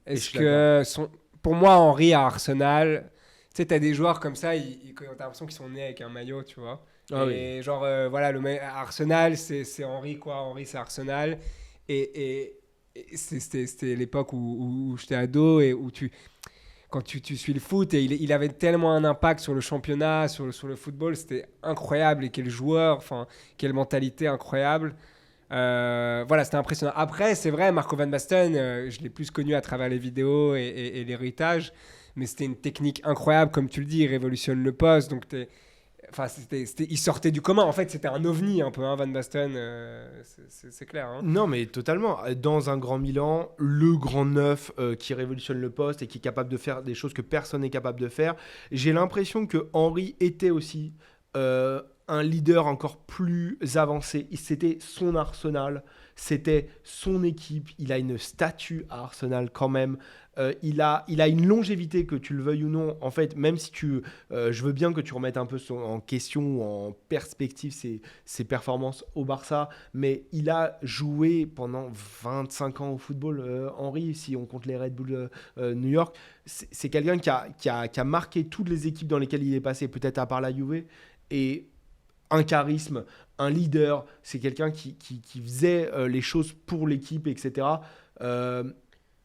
Est-ce que... Pour moi, Henry à Arsenal... Tu sais, t'as des joueurs comme ça, t'as l'impression qu'ils sont nés avec un maillot, tu vois. Et genre, voilà, Arsenal, c'est Henry, quoi. Henry, c'est Arsenal. Et c'était l'époque où j'étais ado et où quand tu suis le foot, et il avait tellement un impact sur le championnat, sur le football, c'était incroyable. Et quel joueur, enfin, quelle mentalité incroyable. Voilà, c'était impressionnant. Après, c'est vrai, Marco Van Basten, je l'ai plus connu à travers les vidéos et l'héritage. Mais c'était une technique incroyable, comme tu le dis, il révolutionne le poste. Donc, Enfin, il sortait du commun. En fait, c'était un ovni un peu, hein, Van Basten. C'est clair. Hein. Non, mais totalement. Dans un grand Milan, le grand neuf qui révolutionne le poste et qui est capable de faire des choses que personne n'est capable de faire. J'ai l'impression que Henry était aussi un leader encore plus avancé. C'était son Arsenal, c'était son équipe. Il a une statue à Arsenal quand même. Il a une longévité, que tu le veuilles ou non. En fait, même si je veux bien que tu remettes un peu en question ou en perspective ses performances au Barça, mais il a joué pendant 25 ans au football, Henry, si on compte les Red Bull New York. C'est quelqu'un qui a marqué toutes les équipes dans lesquelles il est passé, peut-être à part la Juve, et un charisme, un leader. C'est quelqu'un qui faisait les choses pour l'équipe, etc.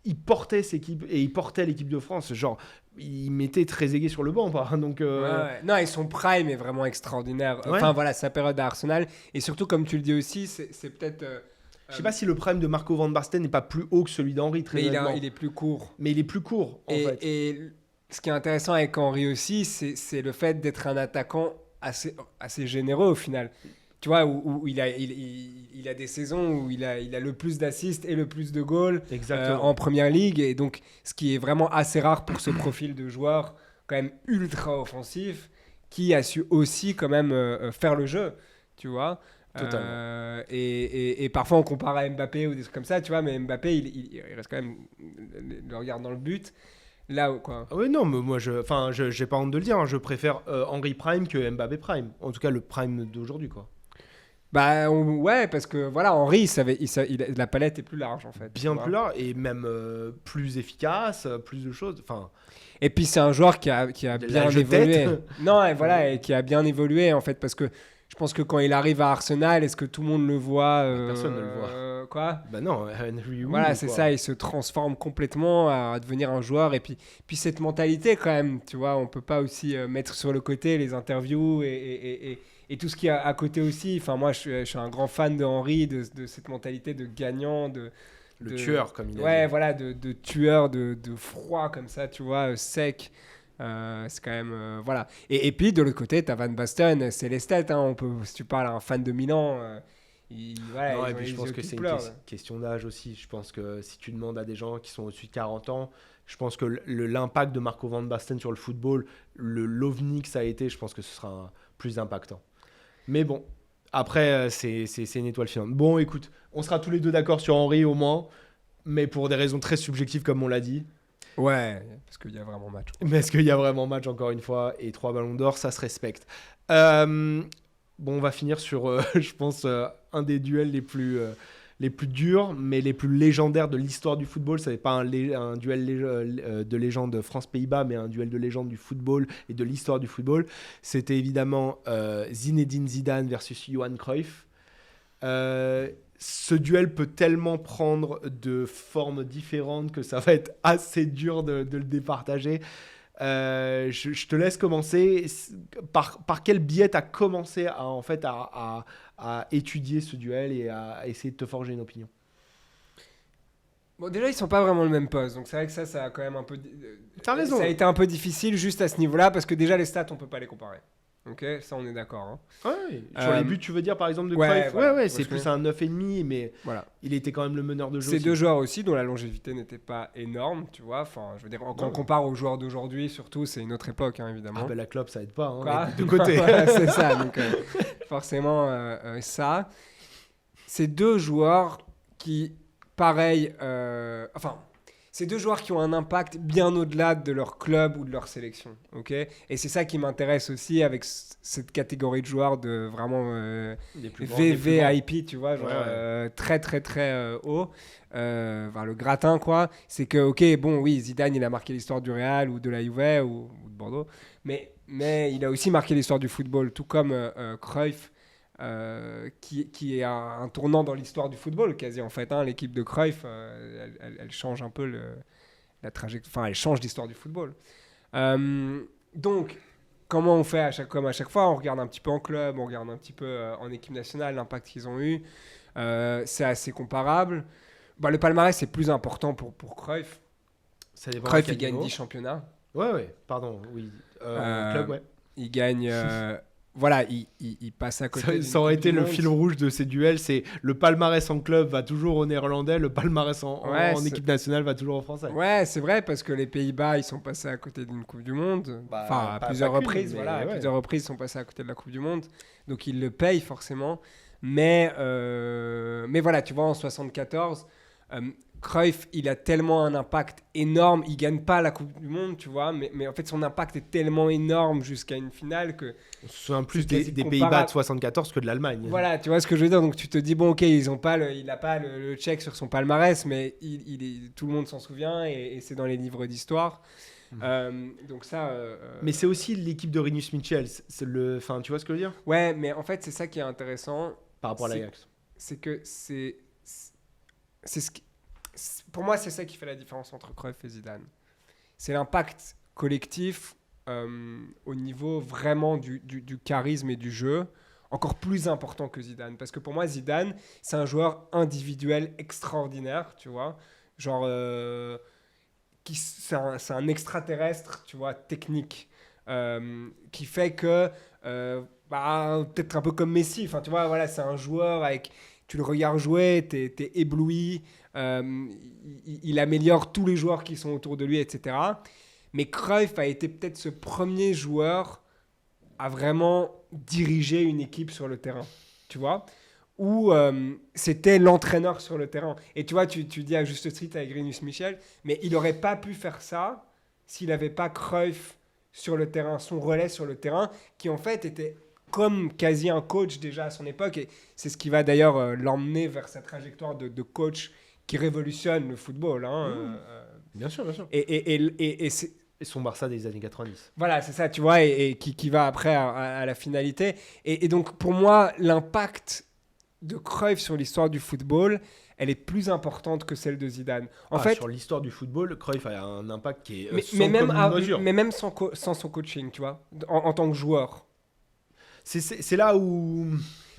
Il portait cette équipe et il portait l'équipe de France. Genre, il mettait Trezeguet sur le banc. Donc, ouais. Non, et son prime est vraiment extraordinaire. Ouais. Enfin, voilà, sa période à Arsenal. Et surtout, comme tu le dis aussi, c'est peut-être... je sais pas si le prime de Marco Van Basten n'est pas plus haut que celui d'Henry, très mais honnêtement. il est plus court. Mais il est plus court, en fait. Et ce qui est intéressant avec Henry aussi, c'est le fait d'être un attaquant assez généreux au final. Tu vois, où il a des saisons où il a le plus d'assists et le plus de goals en Première Ligue. Et donc, ce qui est vraiment assez rare pour ce profil de joueur quand même ultra offensif, qui a su aussi quand même faire le jeu, tu vois. Et parfois, on compare à Mbappé ou des trucs comme ça, tu vois. Mais Mbappé, il reste quand même le regard dans le but. Là, quoi. Oui, non, mais moi, j'ai pas honte de le dire. Hein, je préfère Henry Prime que Mbappé Prime. En tout cas, le Prime d'aujourd'hui, quoi. Bah ouais, parce que voilà, Henry, la palette est plus large en fait. Bien plus large et même plus efficace, plus de choses. Enfin. Et puis c'est un joueur qui a bien évolué. Non, et voilà, et qui a bien évolué en fait, parce que je pense que quand il arrive à Arsenal, est-ce que tout le monde le voit Personne ne le voit. Quoi ? Bah non, Henry. Voilà, c'est ça, il se transforme complètement à devenir un joueur. Et puis cette mentalité quand même, tu vois, on peut pas aussi mettre sur le côté les interviews et tout ce qu'il y a à côté aussi. Enfin, moi, je suis un grand fan de Henry, de cette mentalité de gagnant, le tueur, comme il a ouais, dit. voilà, de tueur, de froid, comme ça, tu vois, sec. C'est quand même... voilà. Et puis, de l'autre côté, tu as Van Basten, c'est les stats. Hein, si tu parles à un fan de Milan... voilà, non, et puis je pense que c'est une question d'âge aussi. Je pense que si tu demandes à des gens qui sont au-dessus de 40 ans, je pense que l'impact de Marco Van Basten sur le football, l'ovni que ça a été, je pense que ce sera plus impactant. Mais bon, après, c'est une étoile filante. Bon, écoute, on sera tous les deux d'accord sur Henry au moins, mais pour des raisons très subjectives, comme on l'a dit. Ouais, parce qu'il y a vraiment match. Mais est-ce qu'il y a vraiment match, encore une fois, et 3 ballons d'or, ça se respecte. Bon, on va finir sur, je pense, un des duels les plus durs, mais les plus légendaires de l'histoire du football. Ce n'est pas un duel de légende France-Pays-Bas, mais un duel de légende du football et de l'histoire du football. C'était évidemment Zinedine Zidane versus Johan Cruyff. Ce duel peut tellement prendre de formes différentes que ça va être assez dur de le départager. Je te laisse commencer. Par quel biais tu as commencé à étudier ce duel et à essayer de te forger une opinion? Bon, déjà, ils sont pas vraiment le même poste, donc c'est vrai que ça a quand même un peu... T'as raison. Ça a été un peu difficile juste à ce niveau-là, parce que déjà, les stats, on peut pas les comparer. Ok, ça on est d'accord. Hein. Ouais, sur les buts, tu veux dire par exemple de Cruyff? Voilà, ouais, c'est plus un 9,5, mais voilà. Il était quand même le meneur de jeu. Ces deux joueurs aussi, dont la longévité n'était pas énorme, tu vois. Enfin, je veux dire, quand on compare aux joueurs d'aujourd'hui, surtout, c'est une autre époque, hein, évidemment. Ah ben la clope, ça aide pas, hein, quoi de côté. Voilà, c'est ça, donc forcément, ça. C'est deux joueurs qui, pareil, c'est deux joueurs qui ont un impact bien au-delà de leur club ou de leur sélection, ok ? Et c'est ça qui m'intéresse aussi avec cette catégorie de joueurs de vraiment VVIP, tu vois, genre très très très haut, le gratin quoi. C'est que ok, bon oui, Zidane il a marqué l'histoire du Real ou de la Juve ou de Bordeaux, mais il a aussi marqué l'histoire du football, tout comme Cruyff. Qui est un tournant dans l'histoire du football quasi en fait, hein. L'équipe de Cruyff elle change un peu la trajectoire, enfin elle change l'histoire du football. Donc comment on fait comme à chaque fois, on regarde un petit peu en club, on regarde un petit peu en équipe nationale l'impact qu'ils ont eu, c'est assez comparable. Le palmarès c'est plus important pour Cruyff. Cruyff il gagne 10 championnats. Ouais, pardon, oui. Club, ouais. Il gagne voilà, il passe à côté. Ça aurait été le fil rouge de ces duels, c'est le palmarès en club va toujours aux Néerlandais, le palmarès en équipe nationale va toujours aux Français. Ouais, c'est vrai, parce que les Pays-Bas, ils sont passés à côté d'une Coupe du Monde. Enfin, à plusieurs reprises, à plusieurs reprises, ils sont passés à côté de la Coupe du Monde. Donc, ils le payent forcément. Mais voilà, tu vois, en 74, Cruyff, il a tellement un impact énorme. Il gagne pas la Coupe du Monde, tu vois, mais en fait, son impact est tellement énorme jusqu'à une finale que... On se souvient plus des Pays-Bas de 74 que de l'Allemagne. Voilà, tu vois ce que je veux dire. Donc, tu te dis, bon, ok, il n'a pas le check sur son palmarès, mais tout le monde s'en souvient et c'est dans les livres d'histoire. Donc ça... Mais c'est aussi l'équipe de Rinus Michels. Tu vois ce que je veux dire ? Ouais, mais en fait, c'est ça qui est intéressant. Par rapport à l'Ajax. C'est que pour moi, c'est ça qui fait la différence entre Cruyff et Zidane. C'est l'impact collectif au niveau vraiment du charisme et du jeu, encore plus important que Zidane. Parce que pour moi, Zidane, c'est un joueur individuel extraordinaire, tu vois. Genre, c'est un extraterrestre, tu vois, technique, qui fait que, peut-être un peu comme Messi, enfin, tu vois, voilà, c'est un joueur avec... Tu le regardes jouer, t'es ébloui, il améliore tous les joueurs qui sont autour de lui, etc. Mais Cruyff a été peut-être ce premier joueur à vraiment diriger une équipe sur le terrain, tu vois, où c'était l'entraîneur sur le terrain. Et tu vois, tu dis à juste titre avec Rinus Michels, mais il n'aurait pas pu faire ça s'il n'avait pas Cruyff sur le terrain, son relais sur le terrain, qui en fait était... comme quasi un coach déjà à son époque, et c'est ce qui va d'ailleurs l'emmener vers sa trajectoire de coach qui révolutionne le football. Bien sûr, bien sûr. Et son Barça des années 90. Voilà, c'est ça, tu vois, et qui va après à la finalité. Et donc, pour moi, l'impact de Cruyff sur l'histoire du football, elle est plus importante que celle de Zidane. En fait, sur l'histoire du football, Cruyff a un impact qui est mais même sans son coaching, tu vois, en tant que joueur. C'est là où...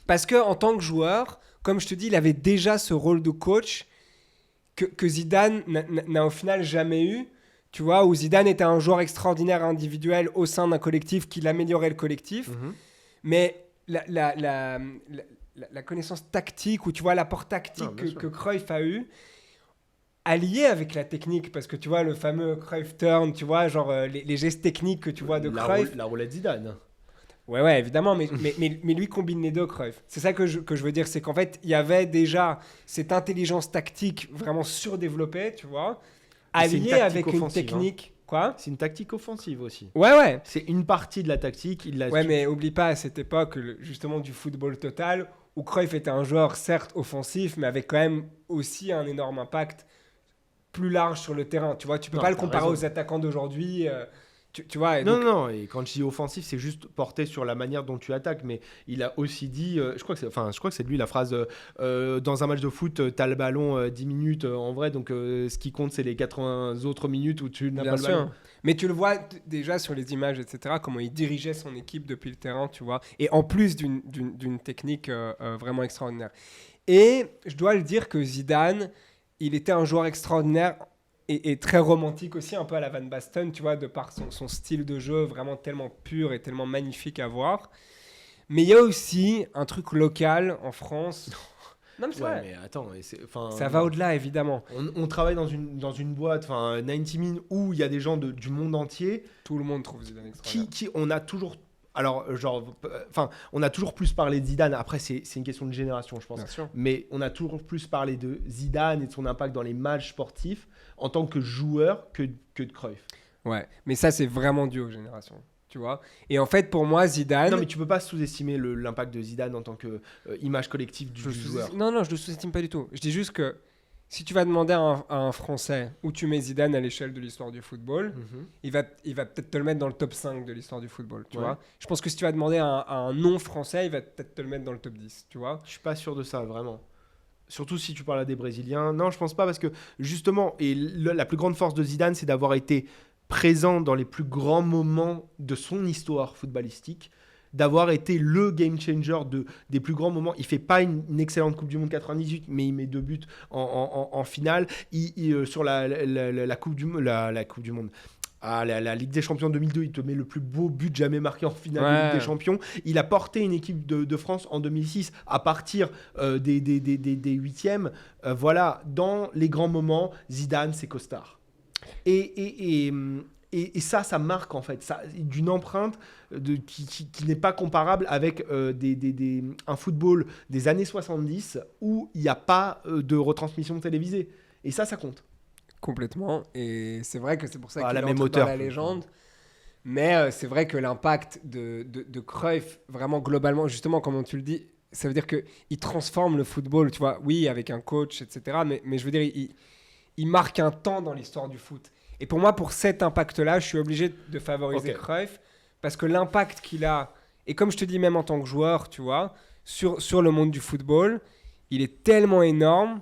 Parce qu'en tant que joueur, comme je te dis, il avait déjà ce rôle de coach que Zidane n'a au final jamais eu. Tu vois, où Zidane était un joueur extraordinaire individuel au sein d'un collectif qui améliorait le collectif. Mm-hmm. Mais la connaissance tactique, ou tu vois, l'apport tactique que Cruyff a eu, allié avec la technique, parce que tu vois, le fameux Cruyff turn, tu vois, genre les gestes techniques que tu vois de Cruyff. La roulette Zidane. Ouais, évidemment, mais lui combine les deux, Cruyff. C'est ça que je veux dire, c'est qu'en fait, il y avait déjà cette intelligence tactique vraiment surdéveloppée, tu vois, alliée avec une technique... Quoi ? C'est une tactique offensive aussi. Ouais. C'est une partie de la tactique. Ouais, mais oublie pas, à cette époque, justement, du football total, où Cruyff était un joueur, certes, offensif, mais avec quand même aussi un énorme impact plus large sur le terrain. Tu vois, tu peux pas le comparer aux attaquants d'aujourd'hui... Tu vois, non, et quand je dis offensif, c'est juste porté sur la manière dont tu attaques, mais il a aussi dit, je crois que c'est de lui la phrase, dans un match de foot, tu as le ballon 10 minutes en vrai, donc ce qui compte, c'est les 80 autres minutes où tu n'as pas le ballon. Mais tu le vois déjà sur les images, etc., comment il dirigeait son équipe depuis le terrain, tu vois, et en plus d'une technique vraiment extraordinaire. Et je dois le dire que Zidane, il était un joueur extraordinaire et très romantique aussi, un peu à la Van Basten, tu vois, de par son style de jeu vraiment tellement pur et tellement magnifique à voir. Mais il y a aussi un truc local en France. Non, mais c'est vrai. Mais attends, ça va au-delà, évidemment. On travaille dans une boîte, 90 Min, où il y a des gens du monde entier. Tout le monde trouve Zidane extraordinaire. On a toujours... Alors, on a toujours plus parlé de Zidane. Après, c'est une question de génération, je pense. Bien sûr. Mais on a toujours plus parlé de Zidane et de son impact dans les matchs sportifs en tant que joueur que de Cruyff. Ouais, mais ça, c'est vraiment dû aux générations, tu vois. Et en fait, pour moi, Zidane... Non, mais tu peux pas sous-estimer l'impact de Zidane en tant qu'image collective du joueur. Non, je le sous-estime pas du tout. Je dis juste que si tu vas demander à un Français où tu mets Zidane à l'échelle de l'histoire du football, il va peut-être te le mettre dans le top 5 de l'histoire du football, tu vois. Je pense que si tu vas demander à un non-Français, il va peut-être te le mettre dans le top 10, tu vois. Je suis pas sûr de ça, vraiment. Surtout si tu parles à des Brésiliens. Non, je pense pas, parce que justement, la plus grande force de Zidane, c'est d'avoir été présent dans les plus grands moments de son histoire footballistique, d'avoir été le game changer des plus grands moments. Il fait pas une excellente Coupe du Monde 98, mais il met 2 buts en finale. Sur la Coupe du Monde, Ah, la Ligue des Champions 2002, il te met le plus beau but jamais marqué en finale de Ouais. Ligue des Champions. Il a porté une équipe de France en 2006 à partir des huitièmes. Voilà, dans les grands moments, Zidane, c'est costard. Et ça marque en fait, ça, d'une empreinte qui n'est pas comparable avec un football des années 70 où il n'y a pas de retransmission télévisée. Et ça compte. Complètement. Et c'est vrai que c'est pour ça Ah, qu'il la même entre hauteur. dans la légende. Mais c'est vrai que l'impact de Cruyff, vraiment globalement, justement, comme tu le dis, ça veut dire qu'il transforme le football, tu vois, oui, avec un coach, etc. Mais je veux dire, il marque un temps dans l'histoire du foot. Et pour moi, pour cet impact-là, je suis obligé de favoriser Cruyff parce que l'impact qu'il a, et comme je te dis, même en tant que joueur, tu vois, sur le monde du football, il est tellement énorme.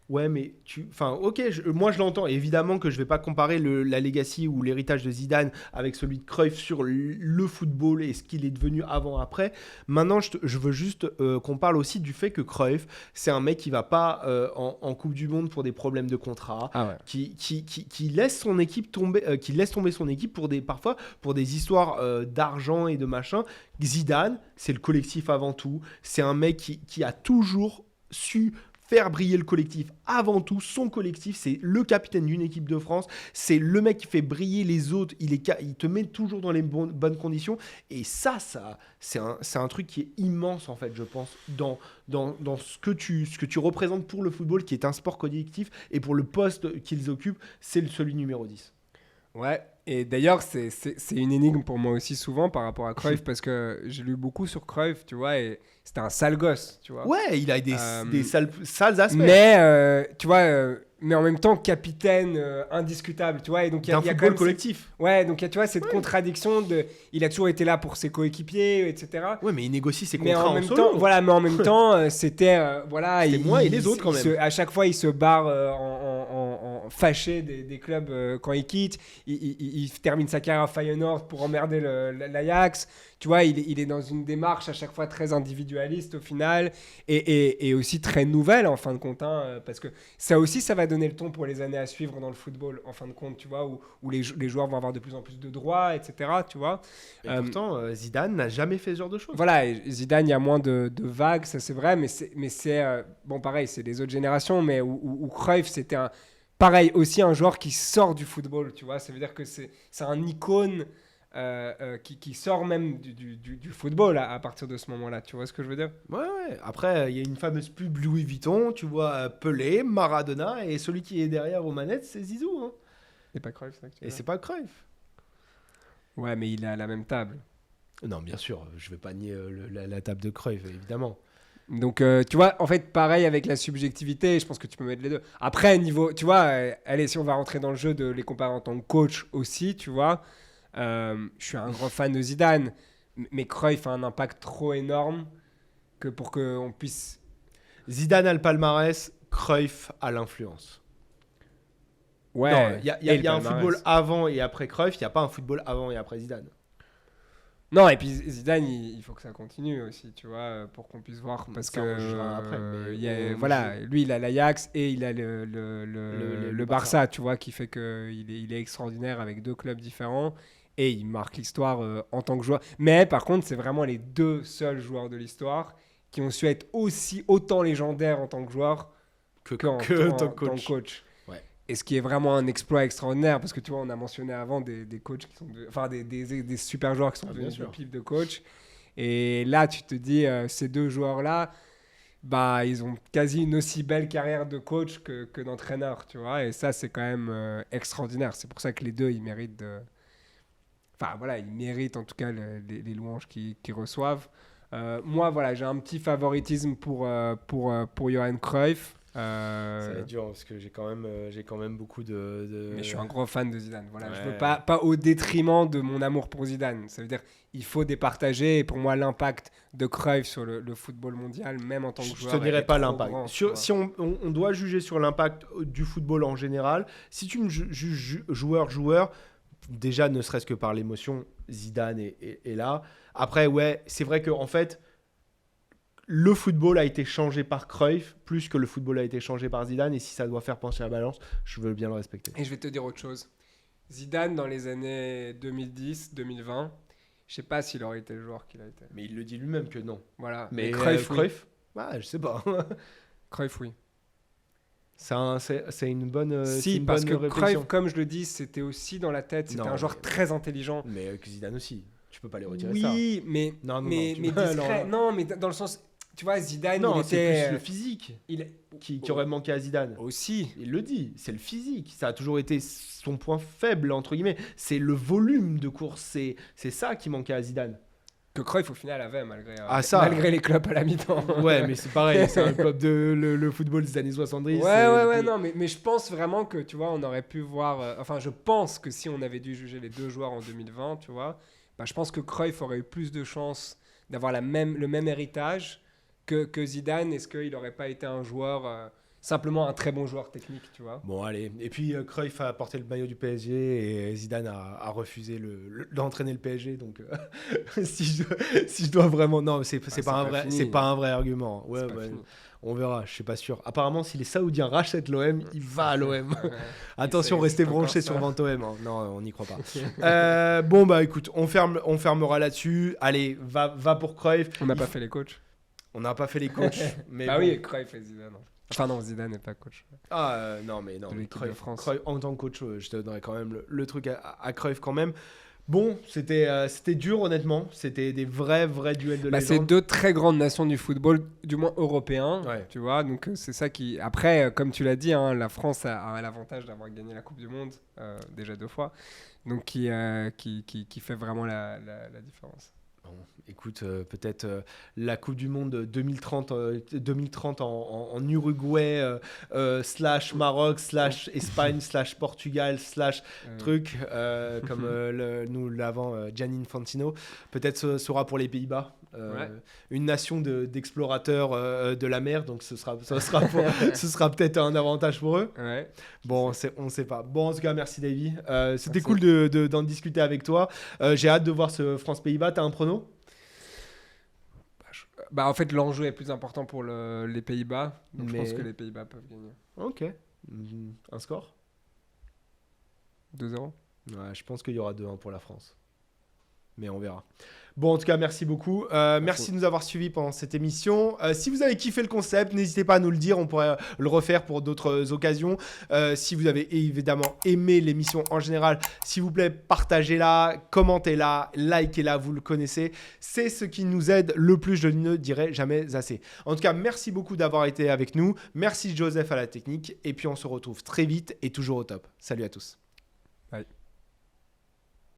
Ouais, mais ok, moi je l'entends. Évidemment que je vais pas comparer la legacy ou l'héritage de Zidane avec celui de Cruyff sur le football et ce qu'il est devenu avant-après. Maintenant, je veux juste qu'on parle aussi du fait que Cruyff, c'est un mec qui va pas en Coupe du Monde pour des problèmes de contrat, qui laisse son équipe tomber, qui laisse tomber son équipe parfois pour des histoires d'argent et de machin. Zidane, c'est le collectif avant tout. C'est un mec qui a toujours su faire briller le collectif avant tout. Son collectif, c'est le capitaine d'une équipe de France, c'est le mec qui fait briller les autres, il te met toujours dans les bonnes conditions, et ça c'est un truc qui est immense en fait, je pense, dans ce que tu représentes pour le football, qui est un sport collectif, et pour le poste qu'ils occupent, c'est celui numéro 10. Ouais, et d'ailleurs, c'est une énigme pour moi aussi souvent par rapport à Cruyff, parce que j'ai lu beaucoup sur Cruyff, tu vois, et c'était un sale gosse, tu vois. Ouais, il a des sales aspects. Mais, tu vois, mais en même temps, capitaine indiscutable, tu vois. Et donc, il y a football quand même collectif. Ouais, donc il y a, tu vois, cette contradiction il a toujours été là pour ses coéquipiers, etc. Ouais, mais il négocie ses Mais contrats en même solo. temps, voilà, mais en même temps, c'était moi et les autres quand même. À chaque fois, il se barre en fâché des clubs quand il quitte. Il termine sa carrière à Feyenoord pour emmerder l'Ajax. Tu vois, il est dans une démarche à chaque fois très individualiste au final et aussi très nouvelle en fin de compte, hein, parce que ça aussi, ça va donner le ton pour les années à suivre dans le football en fin de compte, tu vois, où les joueurs vont avoir de plus en plus de droits, etc. Tu vois. Et pourtant, Zidane n'a jamais fait ce genre de choses. Voilà, et Zidane, il y a moins de vagues, ça c'est vrai, mais c'est bon, pareil, c'est les autres générations, mais où Cruyff, c'était pareil, aussi un joueur qui sort du football, tu vois. Ça veut dire que c'est un icône qui sort même du football à partir de ce moment-là. Tu vois ce que je veux dire? Ouais. Après, il y a une fameuse pub Louis Vuitton, tu vois, Pelé, Maradona, et celui qui est derrière aux manettes, c'est Zizou. Hein. C'est pas Cruyff, ça. Et c'est pas Cruyff. Ouais, mais il est à la même table. Non, bien sûr, je vais pas nier la table de Cruyff, évidemment. Donc, tu vois, en fait, pareil avec la subjectivité, je pense que tu peux mettre les deux. Après, niveau, tu vois, allez, si on va rentrer dans le jeu de les comparer en tant que coach aussi, tu vois, je suis un grand fan de Zidane, mais Cruyff a un impact trop énorme que pour qu'on puisse... Zidane a le palmarès, Cruyff a l'influence. Ouais, il y a un football avant et après Cruyff, il n'y a pas un football avant et après Zidane. Non, et puis Zidane, il faut que ça continue aussi, tu vois, pour qu'on puisse voir. Parce ça, que après, voilà, lui, il a l'Ajax et il a le Barça, tu vois, qui fait qu'il est extraordinaire avec deux clubs différents et il marque l'histoire en tant que joueur. Mais par contre, c'est vraiment les deux seuls joueurs de l'histoire qui ont su être autant légendaires en tant que joueurs qu'en tant que coach. Et ce qui est vraiment un exploit extraordinaire, parce que tu vois, on a mentionné avant des coachs qui sont des super joueurs qui sont devenus des pipes de coach. Et là, tu te dis, ces deux joueurs-là, bah, ils ont quasi une aussi belle carrière de coach que d'entraîneur, tu vois. Et ça, c'est quand même extraordinaire. C'est pour ça que les deux, ils méritent Enfin, voilà, ils méritent en tout cas les louanges qu'ils reçoivent. Moi, voilà, j'ai un petit favoritisme pour Johan Cruyff. Ça va être dur parce que j'ai quand même beaucoup de... Mais je suis un gros fan de Zidane. Voilà, ouais. Je veux pas au détriment de mon amour pour Zidane. Ça veut dire il faut départager. Et pour moi, l'impact de Cruyff sur le football mondial, même en tant que joueur, je te dirais pas l'impact. Grand, si on doit juger sur l'impact du football en général, si tu me juges joueur, déjà ne serait-ce que par l'émotion, Zidane est là. Après, ouais, c'est vrai qu'en fait, le football a été changé par Cruyff plus que le football a été changé par Zidane. Et si ça doit faire pencher la balance, je veux bien le respecter. Et je vais te dire autre chose. Zidane, dans les années 2010, 2020, je sais pas s'il aurait été le joueur qu'il a été. Mais il le dit lui-même que non. Voilà. Mais Cruyff, oui. Cruyff je sais pas. Cruyff, oui. C'est une bonne c'est Si, une parce bonne que réflexion. Cruyff, comme je le dis, c'était aussi dans la tête. C'était Non, un joueur mais- très intelligent. Mais Zidane aussi. Tu peux pas les retirer ça. Oui, mais, Non, mais, tu mais peux- discret. alors- Non, mais dans le sens... Tu vois, Zidane, Non, il c'est était... plus le physique il... qui aurait manqué à Zidane. Aussi. Il le dit, c'est le physique. Ça a toujours été son point faible, entre guillemets. C'est le volume de course. C'est ça qui manquait à Zidane. Que Cruyff, au final, avait, malgré, Ça. malgré les clubs à la mi-temps. Ouais, mais c'est pareil. C'est un club de le football des années 70. Ouais, non, mais je pense vraiment que, tu vois, on aurait pu voir... enfin, je pense que si on avait dû juger les deux joueurs en 2020, tu vois, bah, je pense que Cruyff aurait eu plus de chances d'avoir le même héritage que Zidane. Est-ce qu'il n'aurait pas été un joueur... simplement un très bon joueur technique, tu vois. Bon, allez. Et puis, Cruyff a porté le maillot du PSG et Zidane a refusé d'entraîner le PSG. Donc, si je dois vraiment... Non, c'est pas un vrai argument. Ouais, on verra, je suis pas sûr. Apparemment, si les Saoudiens rachètent l'OM, il va à l'OM. Attention, restez branchés sur VentOM. Hein. Non, on n'y croit pas. Bon, bah écoute, on fermera là-dessus. Allez, va pour Cruyff. On n'a pas fait les coachs. On n'a pas fait les coachs. Mais bah bon. oui, Cruyff et Zidane. Enfin non, Zidane n'est pas coach. Non, mais non. De l'équipe de France. Cruyff, en tant que coach, je te donnerais quand même le truc à Cruyff quand même. Bon, c'était dur honnêtement. C'était des vrais duels de légende. C'est deux très grandes nations du football, du moins européen. Ouais. Tu vois, donc c'est ça qui... Après, comme tu l'as dit, hein, la France a l'avantage d'avoir gagné la Coupe du Monde déjà 2 fois. Donc qui fait vraiment la différence. Bon, écoute, peut-être la Coupe du Monde 2030 en Uruguay, / Maroc, / Espagne, / Portugal, / truc, comme nous l'avons Gianni Infantino. Peut-être ce sera pour les Pays-Bas. Une nation d'explorateurs de la mer, donc ce sera peut-être un avantage pour eux. Ouais. Bon, on ne sait pas. Bon, en tout cas, merci Davy. C'était cool d'en discuter avec toi. J'ai hâte de voir ce France-Pays-Bas. T'as un prono ? En fait, l'enjeu est plus important pour les Pays-Bas. Donc je pense que les Pays-Bas peuvent gagner. Ok. Un score ? 2-0 ? Ouais, je pense qu'il y aura 2-1 pour la France. Mais on verra. Bon, en tout cas, merci beaucoup. Merci de nous avoir suivis pendant cette émission. Si vous avez kiffé le concept, n'hésitez pas à nous le dire. On pourrait le refaire pour d'autres occasions. Si vous avez évidemment aimé l'émission en général, s'il vous plaît, partagez-la, commentez-la, likez-la, vous le connaissez. C'est ce qui nous aide le plus, je ne dirai jamais assez. En tout cas, merci beaucoup d'avoir été avec nous. Merci Joseph à la technique. Et puis, on se retrouve très vite et toujours au top. Salut à tous. Bye.